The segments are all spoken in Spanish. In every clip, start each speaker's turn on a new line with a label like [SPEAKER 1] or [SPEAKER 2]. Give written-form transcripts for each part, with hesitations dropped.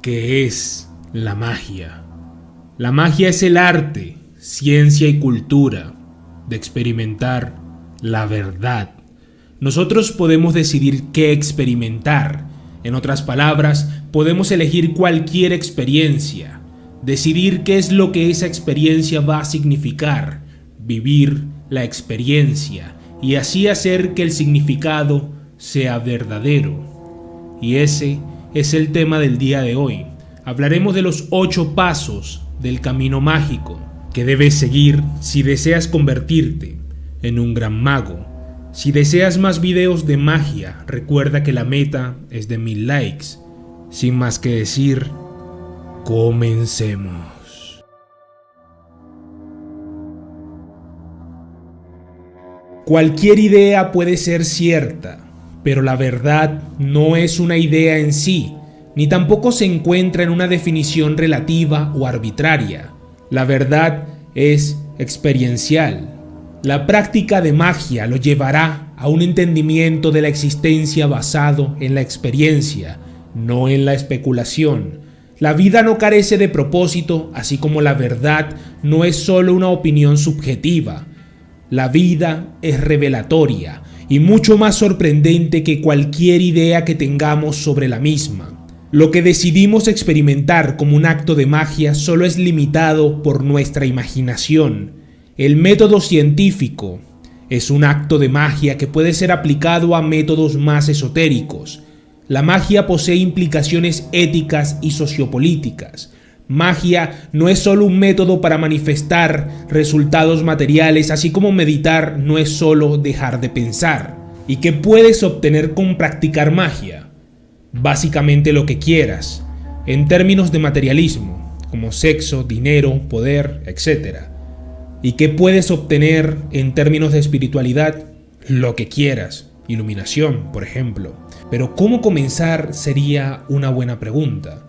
[SPEAKER 1] ¿Qué es la magia? La magia es el arte, ciencia y cultura de experimentar la verdad. Nosotros podemos decidir qué experimentar. En otras palabras, podemos elegir cualquier experiencia, decidir qué es lo que esa experiencia va a significar, vivir la experiencia y así hacer que el significado sea verdadero. Y ese es el tema del día de hoy. Hablaremos de los 8 pasos del camino mágico que debes seguir si deseas convertirte en un gran mago. Si deseas más videos de magia, recuerda que la meta es de 1000 likes. Sin más que decir, comencemos. Cualquier idea puede ser cierta, pero la verdad no es una idea en sí, ni tampoco se encuentra en una definición relativa o arbitraria. La verdad es experiencial. La práctica de magia lo llevará a un entendimiento de la existencia basado en la experiencia, no en la especulación. La vida no carece de propósito, así como la verdad no es solo una opinión subjetiva. La vida es revelatoria y mucho más sorprendente que cualquier idea que tengamos sobre la misma. Lo que decidimos experimentar como un acto de magia solo es limitado por nuestra imaginación. El método científico es un acto de magia que puede ser aplicado a métodos más esotéricos. La magia posee implicaciones éticas y sociopolíticas. Magia no es solo un método para manifestar resultados materiales, así como meditar no es solo dejar de pensar. ¿Y qué puedes obtener con practicar magia? Básicamente lo que quieras, en términos de materialismo, como sexo, dinero, poder, etc. ¿Y qué puedes obtener en términos de espiritualidad? Lo que quieras, iluminación, por ejemplo. Pero ¿cómo comenzar? Sería una buena pregunta.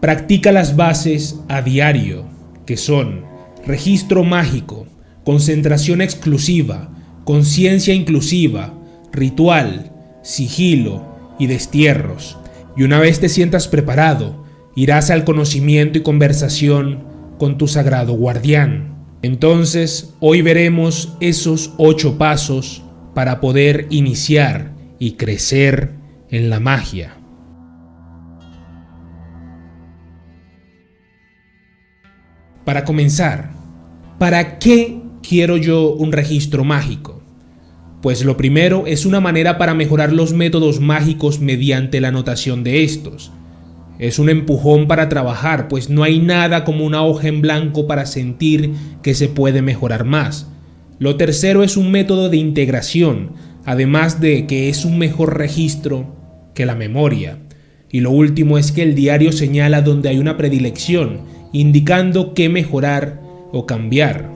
[SPEAKER 1] Practica las bases a diario, que son registro mágico, concentración exclusiva, conciencia inclusiva, ritual, sigilo y destierros. Y una vez te sientas preparado, irás al conocimiento y conversación con tu sagrado guardián. Entonces, hoy veremos esos 8 pasos para poder iniciar y crecer en la magia. Para comenzar, ¿para qué quiero yo un registro mágico? Pues lo primero es una manera para mejorar los métodos mágicos mediante la anotación de estos. Es un empujón para trabajar, pues no hay nada como una hoja en blanco para sentir que se puede mejorar más. Lo tercero es un método de integración, además de que es un mejor registro que la memoria. Y lo último es que el diario señala donde hay una predilección, indicando qué mejorar o cambiar.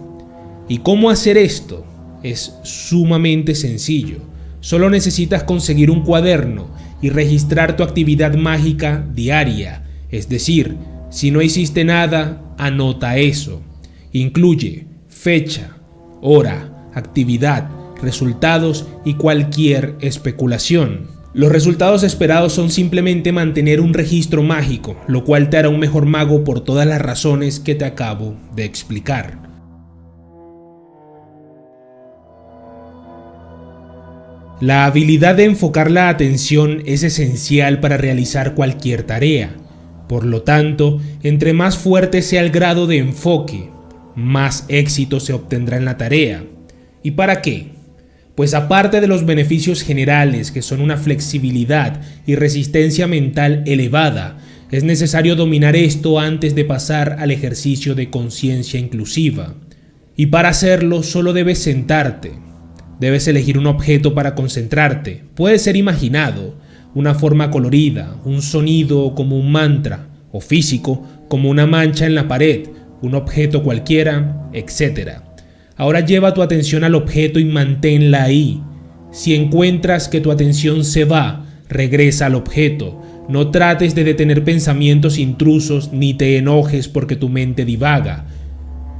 [SPEAKER 1] ¿Y cómo hacer esto? Es sumamente sencillo. Solo necesitas conseguir un cuaderno y registrar tu actividad mágica diaria. Es decir, si no hiciste nada, anota eso. Incluye fecha, hora, actividad, resultados y cualquier especulación. Los resultados esperados son simplemente mantener un registro mágico, lo cual te hará un mejor mago por todas las razones que te acabo de explicar. La habilidad de enfocar la atención es esencial para realizar cualquier tarea. Por lo tanto, entre más fuerte sea el grado de enfoque, más éxito se obtendrá en la tarea. ¿Y para qué? Pues aparte de los beneficios generales, que son una flexibilidad y resistencia mental elevada, es necesario dominar esto antes de pasar al ejercicio de conciencia inclusiva. Y para hacerlo solo debes sentarte. Debes elegir un objeto para concentrarte. Puede ser imaginado, una forma colorida, un sonido como un mantra, o físico como una mancha en la pared, un objeto cualquiera, etc. Ahora lleva tu atención al objeto y manténla ahí. Si encuentras que tu atención se va, regresa al objeto. No trates de detener pensamientos intrusos ni te enojes porque tu mente divaga.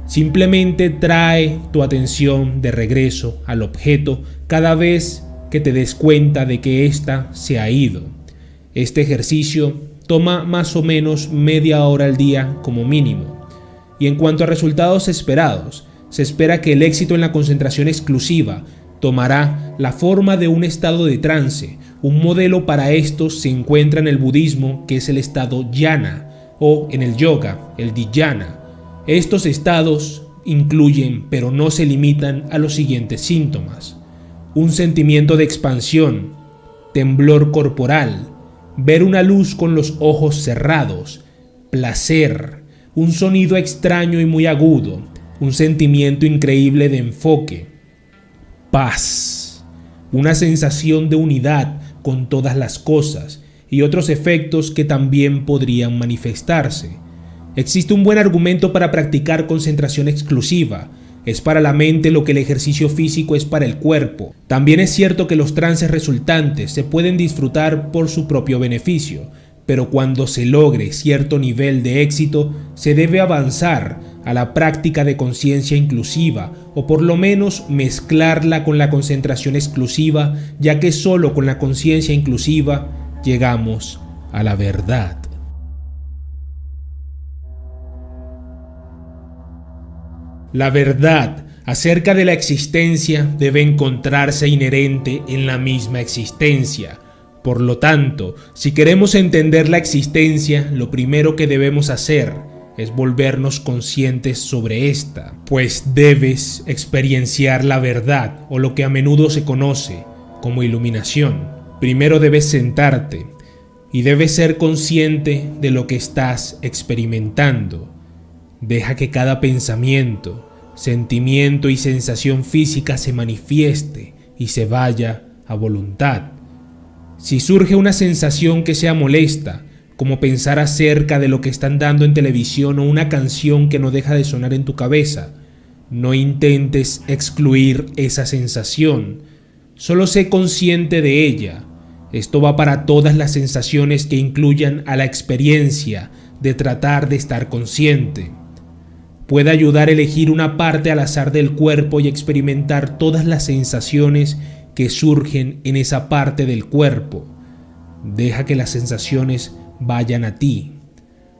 [SPEAKER 1] Simplemente trae tu atención de regreso al objeto cada vez que te des cuenta de que ésta se ha ido. Este ejercicio toma más o menos media hora al día como mínimo. Y en cuanto a resultados esperados, se espera que el éxito en la concentración exclusiva tomará la forma de un estado de trance. Un modelo para esto se encuentra en el budismo, que es el estado jhana, o en el yoga, el dhyana. Estos estados incluyen, pero no se limitan a los siguientes síntomas: un sentimiento de expansión, temblor corporal, ver una luz con los ojos cerrados, placer, un sonido extraño y muy agudo, un sentimiento increíble de enfoque, paz, una sensación de unidad con todas las cosas y otros efectos que también podrían manifestarse. Existe un buen argumento para practicar concentración exclusiva. Es para la mente lo que el ejercicio físico es para el cuerpo. También es cierto que los trances resultantes se pueden disfrutar por su propio beneficio, pero cuando se logre cierto nivel de éxito, se debe avanzar a la práctica de conciencia inclusiva, o por lo menos mezclarla con la concentración exclusiva, ya que solo con la conciencia inclusiva llegamos a la verdad. La verdad acerca de la existencia debe encontrarse inherente en la misma existencia. Por lo tanto, si queremos entender la existencia, lo primero que debemos hacer es volvernos conscientes sobre esta, pues debes experienciar la verdad, o lo que a menudo se conoce como iluminación. Primero debes sentarte y debes ser consciente de lo que estás experimentando. Deja que cada pensamiento, sentimiento y sensación física se manifieste y se vaya a voluntad. Si surge una sensación que sea molesta, como pensar acerca de lo que están dando en televisión o una canción que no deja de sonar en tu cabeza, no intentes excluir esa sensación, solo sé consciente de ella. Esto va para todas las sensaciones que incluyan a la experiencia de tratar de estar consciente. Puede ayudar a elegir una parte al azar del cuerpo y experimentar todas las sensaciones que surgen en esa parte del cuerpo. Deja que las sensaciones vayan a ti.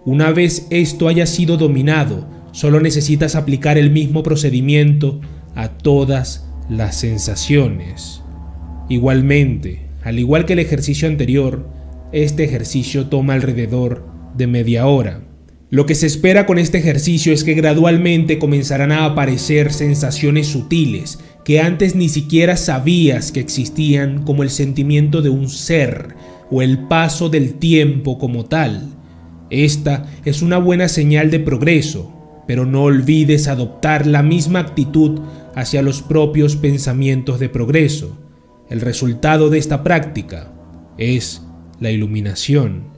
[SPEAKER 1] Una vez esto haya sido dominado, solo necesitas aplicar el mismo procedimiento a todas las sensaciones. Igualmente, al igual que el ejercicio anterior, este ejercicio toma alrededor de media hora. Lo que se espera con este ejercicio es que gradualmente comenzarán a aparecer sensaciones sutiles que antes ni siquiera sabías que existían, como el sentimiento de un ser o el paso del tiempo como tal. Esta es una buena señal de progreso, pero no olvides adoptar la misma actitud hacia los propios pensamientos de progreso. El resultado de esta práctica es la iluminación.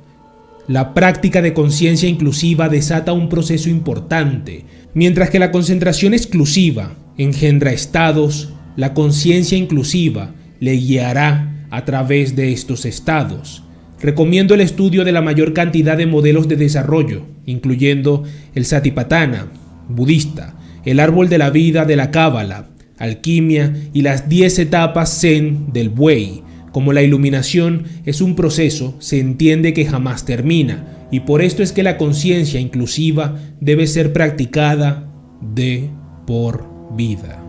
[SPEAKER 1] La práctica de conciencia inclusiva desata un proceso importante. Mientras que la concentración exclusiva engendra estados, la conciencia inclusiva le guiará a través de estos estados. Recomiendo el estudio de la mayor cantidad de modelos de desarrollo, incluyendo el Satipatthana budista, el árbol de la vida de la Cábala, alquimia y las 10 etapas Zen del buey. Como la iluminación es un proceso, se entiende que jamás termina, y por esto es que la conciencia inclusiva debe ser practicada de por vida.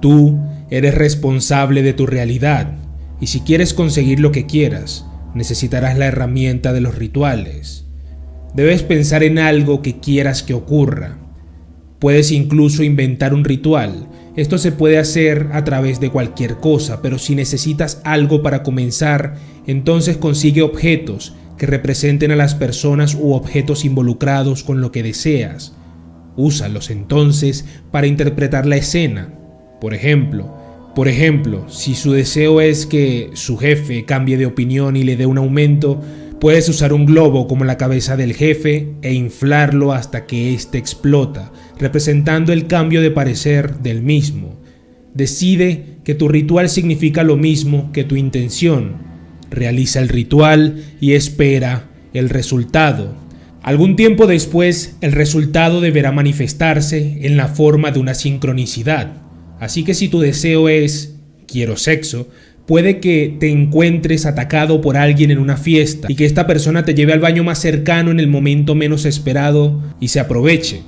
[SPEAKER 1] Tú eres responsable de tu realidad, y si quieres conseguir lo que quieras, necesitarás la herramienta de los rituales. Debes pensar en algo que quieras que ocurra. Puedes incluso inventar un ritual. Esto se puede hacer a través de cualquier cosa, pero si necesitas algo para comenzar, entonces consigue objetos que representen a las personas u objetos involucrados con lo que deseas. Úsalos entonces para interpretar la escena. Por ejemplo, si su deseo es que su jefe cambie de opinión y le dé un aumento, puedes usar un globo como la cabeza del jefe e inflarlo hasta que éste explota, representando el cambio de parecer del mismo. Decide que tu ritual significa lo mismo que tu intención. Realiza el ritual y espera el resultado. Algún tiempo después, el resultado deberá manifestarse en la forma de una sincronicidad. Así que si tu deseo es quiero sexo, Puede que te encuentres atacado por alguien en una fiesta y que esta persona te lleve al baño más cercano en el momento menos esperado y se aproveche.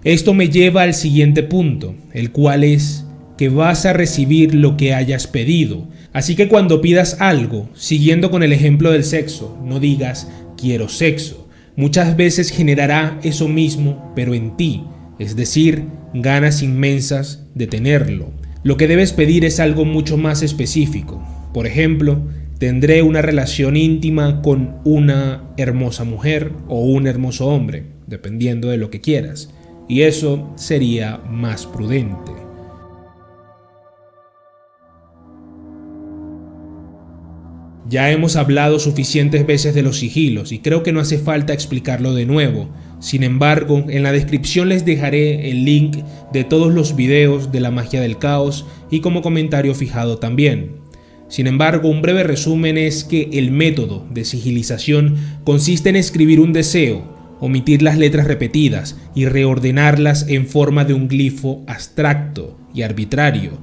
[SPEAKER 1] Esto me lleva al siguiente punto, el cual es que vas a recibir lo que hayas pedido. Así que cuando pidas algo, siguiendo con el ejemplo del sexo, no digas quiero sexo. Muchas veces generará eso mismo, pero en ti, es decir, ganas inmensas de tenerlo. Lo que debes pedir es algo mucho más específico. Por ejemplo, tendré una relación íntima con una hermosa mujer o un hermoso hombre, dependiendo de lo que quieras. Y eso sería más prudente. Ya hemos hablado suficientes veces de los sigilos y creo que no hace falta explicarlo de nuevo. Sin embargo, en la descripción les dejaré el link de todos los videos de la magia del caos y como comentario fijado también. Sin embargo, un breve resumen es que el método de sigilización consiste en escribir un deseo, omitir las letras repetidas y reordenarlas en forma de un glifo abstracto y arbitrario.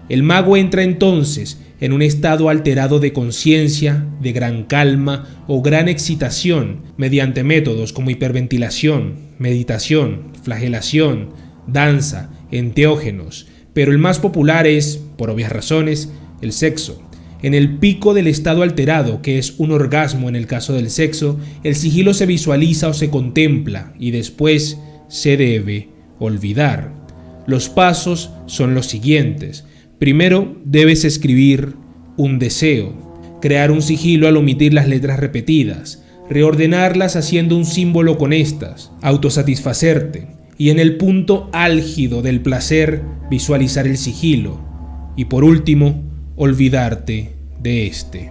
[SPEAKER 1] El mago entra entonces en un estado alterado de conciencia, de gran calma o gran excitación mediante métodos como hiperventilación, meditación, flagelación, danza, enteógenos, pero el más popular es, por obvias razones, el sexo. En el pico del estado alterado, que es un orgasmo en el caso del sexo, el sigilo se visualiza o se contempla y después se debe olvidar. Los pasos son los siguientes. Primero, debes escribir un deseo, crear un sigilo al omitir las letras repetidas, reordenarlas haciendo un símbolo con estas, autosatisfacerte y en el punto álgido del placer visualizar el sigilo y por último, olvidarte de este.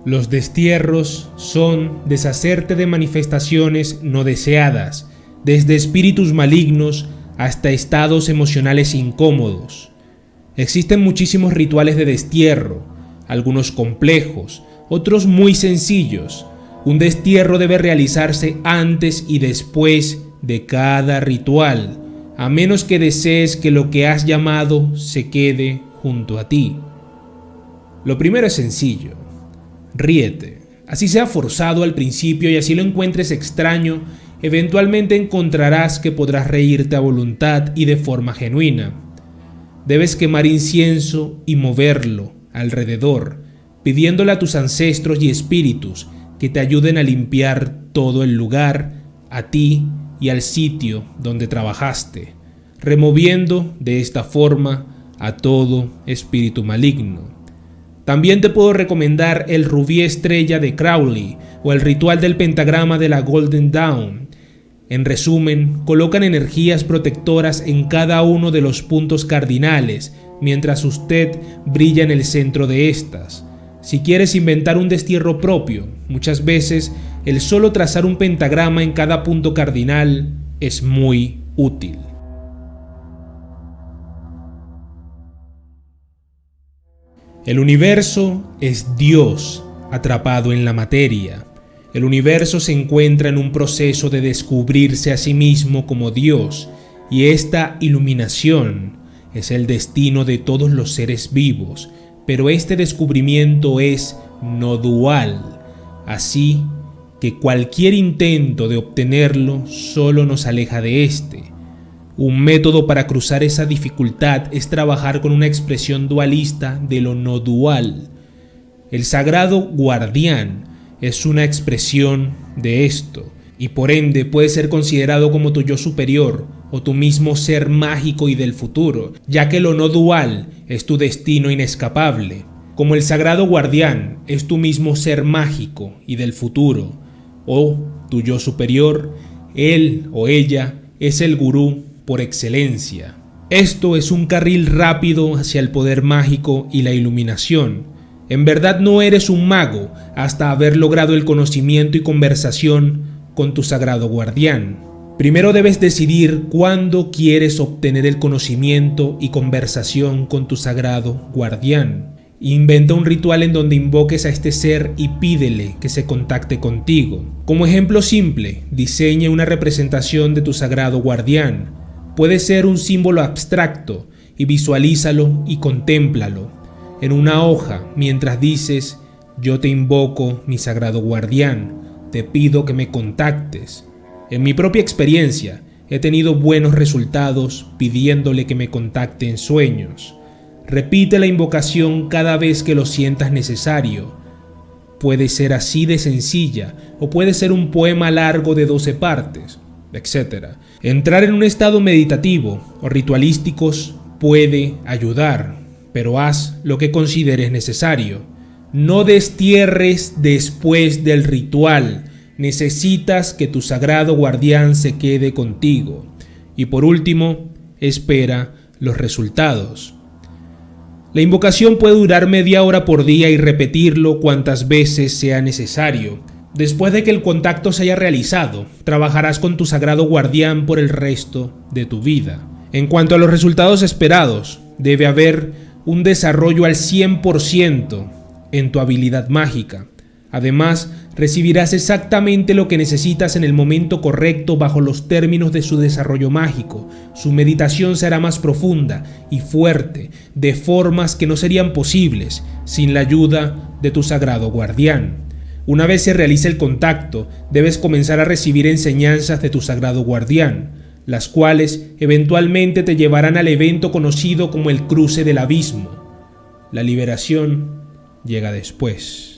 [SPEAKER 1] Los destierros son deshacerte de manifestaciones no deseadas, desde espíritus malignos hasta estados emocionales incómodos. Existen muchísimos rituales de destierro, algunos complejos, otros muy sencillos. Un destierro debe realizarse antes y después de cada ritual, a menos que desees que lo que has llamado se quede junto a ti. Lo primero es sencillo. Ríete, así sea forzado al principio y así lo encuentres extraño. Eventualmente encontrarás que podrás reírte a voluntad y de forma genuina. Debes quemar incienso y moverlo alrededor, pidiéndole a tus ancestros y espíritus que te ayuden a limpiar todo el lugar, a ti y al sitio donde trabajaste, removiendo de esta forma a todo espíritu maligno. También te puedo recomendar el rubí estrella de Crowley o el ritual del pentagrama de la Golden Dawn. En resumen, colocan energías protectoras en cada uno de los puntos cardinales, mientras usted brilla en el centro de estas. Si quieres inventar un destierro propio, muchas veces el solo trazar un pentagrama en cada punto cardinal es muy útil. El universo es Dios atrapado en la materia. El universo se encuentra en un proceso de descubrirse a sí mismo como Dios, y esta iluminación es el destino de todos los seres vivos, pero este descubrimiento es no dual, así que cualquier intento de obtenerlo solo nos aleja de este. Un método para cruzar esa dificultad es trabajar con una expresión dualista de lo no dual. El sagrado guardián es una expresión de esto, y por ende puede ser considerado como tu yo superior o tu mismo ser mágico y del futuro, ya que lo no dual es tu destino inescapable. Como el sagrado guardián es tu mismo ser mágico y del futuro, o tu yo superior, él o ella es el gurú por excelencia. Esto es un carril rápido hacia el poder mágico y la iluminación. En verdad no eres un mago hasta haber logrado el conocimiento y conversación con tu sagrado guardián. Primero debes decidir cuándo quieres obtener el conocimiento y conversación con tu sagrado guardián. Inventa un ritual en donde invoques a este ser y pídele que se contacte contigo. Como ejemplo simple, diseña una representación de tu sagrado guardián. Puede ser un símbolo abstracto y visualízalo y contémplalo en una hoja mientras dices: yo te invoco, mi sagrado guardián, te pido que me contactes. En mi propia experiencia, he tenido buenos resultados pidiéndole que me contacte en sueños. Repite la invocación cada vez que lo sientas necesario. Puede ser así de sencilla o puede ser un poema largo de 12 partes, etc. Entrar en un estado meditativo o ritualísticos puede ayudar, pero haz lo que consideres necesario. No destierres después del ritual. Necesitas que tu sagrado guardián se quede contigo. Y por último, espera los resultados. La invocación puede durar media hora por día y repetirlo cuantas veces sea necesario. Después de que el contacto se haya realizado, trabajarás con tu sagrado guardián por el resto de tu vida. En cuanto a los resultados esperados, debe haber un desarrollo al 100% en tu habilidad mágica. Además, recibirás exactamente lo que necesitas en el momento correcto bajo los términos de su desarrollo mágico. Su meditación será más profunda y fuerte, de formas que no serían posibles sin la ayuda de tu sagrado guardián. Una vez se realice el contacto, debes comenzar a recibir enseñanzas de tu sagrado guardián, las cuales eventualmente te llevarán al evento conocido como el cruce del abismo. La liberación llega después.